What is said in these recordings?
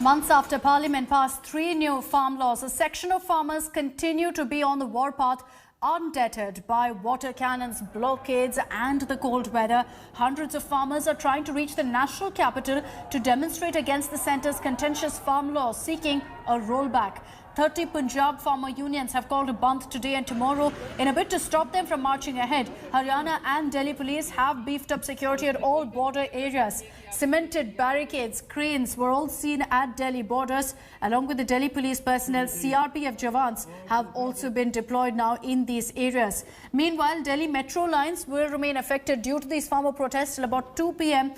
Months after Parliament passed three new farm laws, a section of farmers continue to be on the warpath, undeterred by water cannons, blockades and the cold weather. Hundreds of farmers are trying to reach the national capital to demonstrate against the centre's contentious farm laws, seeking a rollback. 30 Punjab farmer unions have called a bandh today and tomorrow in a bid to stop them from marching ahead. Haryana and Delhi police have beefed up security at all border areas. Cemented barricades, cranes were all seen at Delhi borders. Along with the Delhi police personnel, CRPF jawans have also been deployed now in these areas. Meanwhile, Delhi metro lines will remain affected due to these farmer protests till about 2 p.m.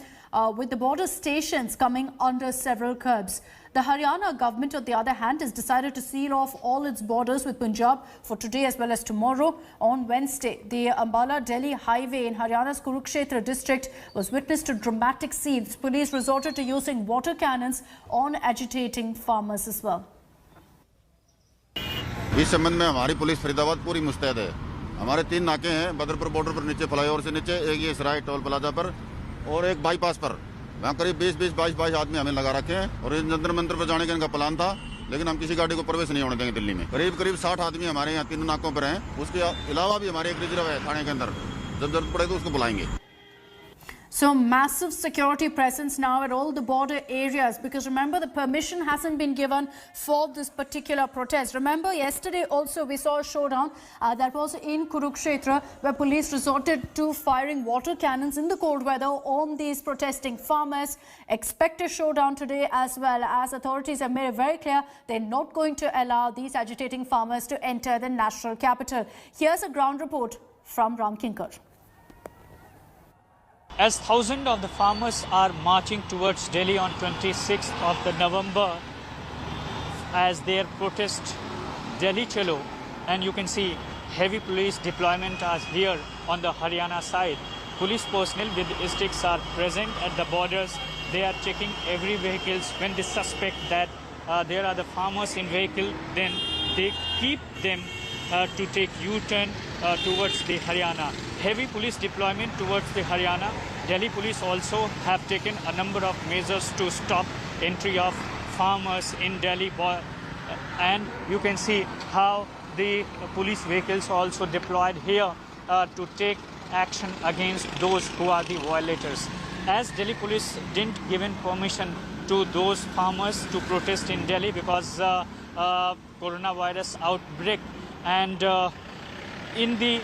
With the border stations coming under several curbs. The Haryana government, on the other hand, has decided to seal off all its borders with Punjab for today as well as tomorrow. On Wednesday, the Ambala-Delhi highway in Haryana's Kurukshetra district was witness to dramatic scenes. Police resorted to using water cannons on agitating farmers as well. इस संबंध में हमारी police Faridabad पूरी मुस्तैद है। हमारे 3 नाके हैं बदरपुर बॉर्डर पर, नीचे फ्लाईओवर से नीचे, एक ये सराय टोल प्लाजा पर और एक बाईपास पर। वहाँ करीब 20-22 आदमी हमें लगा रखे हैं और जंतर मंतर पर जाने का इनका प्लान था, लेकिन हम किसी गाड़ी को प्रवेश नहीं होने देंगे दिल्ली में। करीब 60 आदमी हमारे यहाँ 3 नाकों पर हैं। उसके अलावा भी हमारे एक रिजर्व है थाने के अंदर, जब जरूरत पड़े तो उसको बुलाएंगे। So massive security presence now at all the border areas, because remember, the permission hasn't been given for this particular protest. Remember, yesterday also we saw a showdown that was in Kurukshetra, where police resorted to firing water cannons in the cold weather on these protesting farmers. Expect a showdown today as well, as authorities have made it very clear they're not going to allow these agitating farmers to enter the national capital. Here's a ground report from Ram Kinkar. As thousands of the farmers are marching towards Delhi on 26th of the November as their protest Delhi Chalo, and you can see heavy police deployment are here on the Haryana side. Police personnel with sticks are present at the borders. They are checking every vehicles. When they suspect that there are the farmers in vehicle, then they keep them to take U-turn towards the Haryana. Heavy police deployment towards the Haryana. Delhi police also have taken a number of measures to stop entry of farmers in Delhi. And you can see how the police vehicles also deployed here to take action against those who are the violators. As Delhi police didn't give permission to those farmers to protest in Delhi because coronavirus outbreak, and in the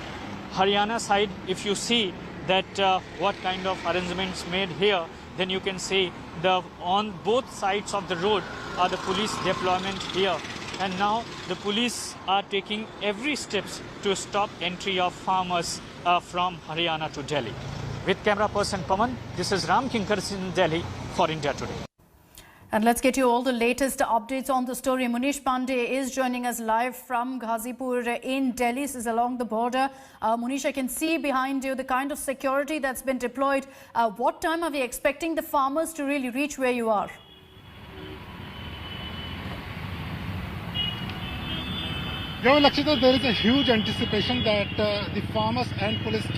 Haryana side, if you see that what kind of arrangements made here, then you can see on both sides of the road are the police deployment here. And now the police are taking every steps to stop entry of farmers from Haryana to Delhi. With camera person Paman, this is Ram Kinkar in Delhi for India Today. And let's get you all the latest updates on the story. Munish Pandey is joining us live from Ghazipur in Delhi. This is along the border. Munish, I can see behind you the kind of security that's been deployed. What time are we expecting the farmers to really reach where you are? Lakshita, there is a huge anticipation that the farmers and police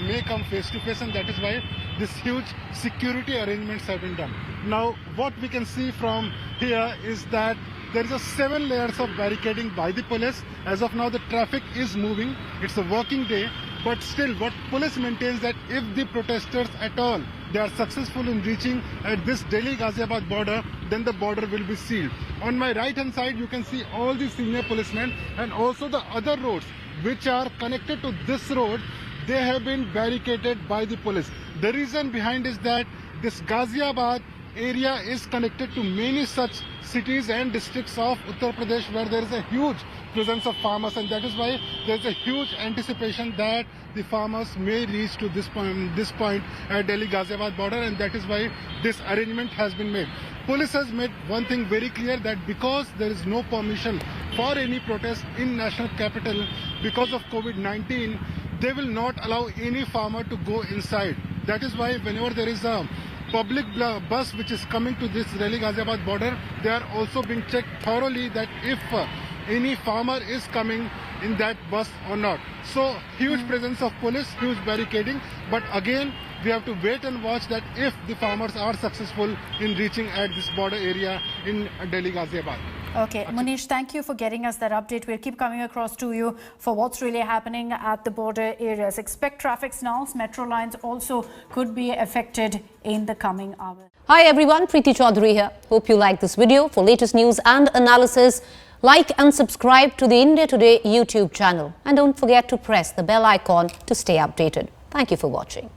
may come face to face, and that is why this huge security arrangements have been done. Now, what we can see from here is that there is a 7 layers of barricading by the police. As of now, the traffic is moving. It's a working day, but still, what police maintains that if the protesters at all they are successful in reaching at this Delhi-Ghaziabad border, then the border will be sealed. On my right-hand side, you can see all the senior policemen and also the other roads which are connected to this road. They have been barricaded by the police. The reason behind is that this Ghaziabad area is connected to many such cities and districts of Uttar Pradesh where there is a huge presence of farmers, and that is why there is a huge anticipation that the farmers may reach to this point at Delhi-Ghaziabad border, and that is why this arrangement has been made. Police has made one thing very clear, that because there is no permission for any protest in national capital because of COVID-19, they will not allow any farmer to go inside. That is why whenever there is a public bus which is coming to this Delhi-Ghaziabad border, they are also being checked thoroughly that if any farmer is coming in that bus or not. So huge presence of police, huge barricading, but again we have to wait and watch that if the farmers are successful in reaching at this border area in Delhi Ghaziabad. Okay, Munish, thank you for getting us that update. We'll keep coming across to you for what's really happening at the border areas. Expect traffic snarls. Metro lines also could be affected in the coming hours. Hi everyone, Preeti Chaudhary here. Hope you like this video. For latest news and analysis, like and subscribe to the India Today YouTube channel. And don't forget to press the bell icon to stay updated. Thank you for watching.